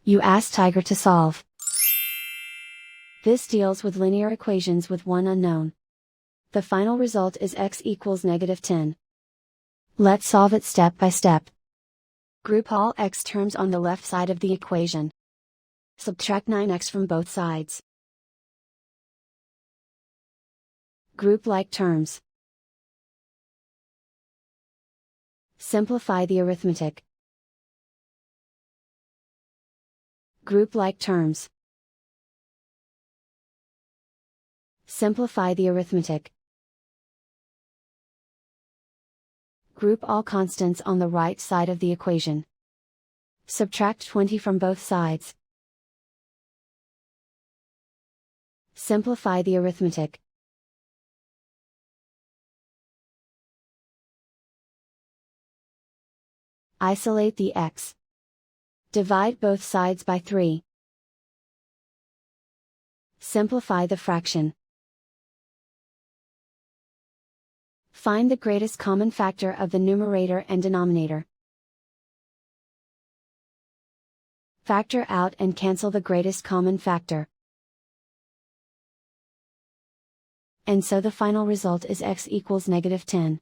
You ask Tiger to solve. This deals with linear equations with one unknown. The final result is x equals -10. Let's solve it step by step. Group all x terms on the left side of the equation. Subtract 9x from both sides. Group like terms. Simplify the arithmetic. Group like terms. Simplify the arithmetic. Group all constants on the right side of the equation. Subtract 20 from both sides. Simplify the arithmetic. Isolate the x. Divide both sides by 3. Simplify the fraction. Find the greatest common factor of the numerator and denominator. Factor out and cancel the greatest common factor. And so the final result is x equals -10.